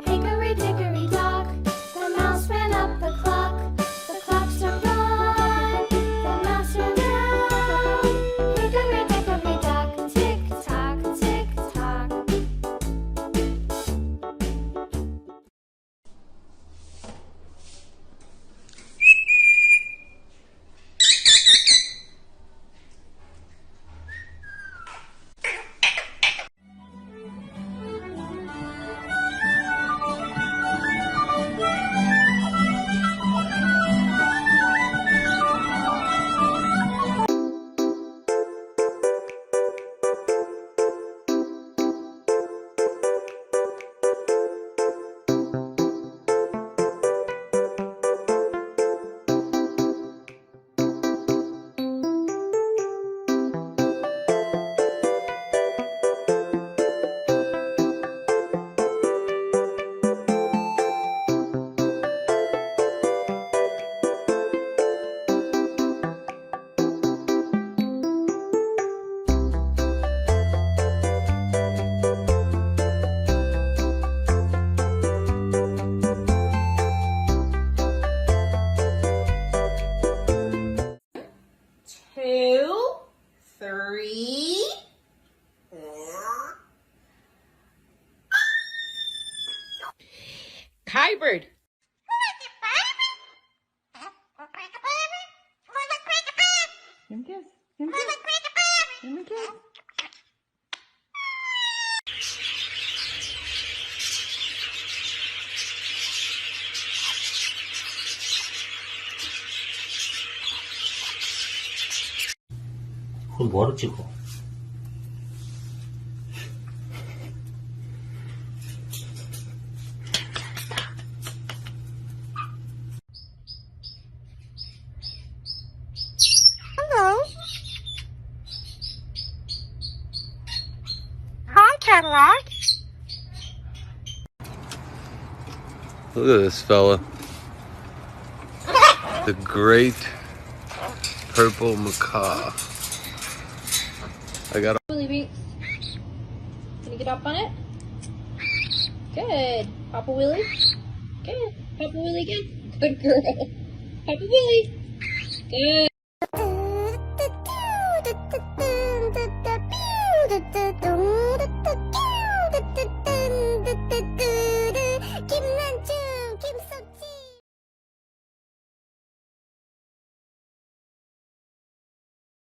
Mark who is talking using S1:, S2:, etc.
S1: Hickory dickory dock, the mouse ran up the clock. The clock struck one, the mouse ran down. Hickory dickory dock, tick tock, tick tock.
S2: Two, three. Kybird. Give him a kiss. Give him a kiss. Give him a kiss.
S3: 손 뭐하러 찍어?
S4: Hello. Hi, Cadillac.
S5: Look at this fella. The great purple macaw. I got a
S2: Willy Beaks. Can you get up on it? Good. Papa Willy. Good. Papa Willy again. Good girl. Papa Willy. Good.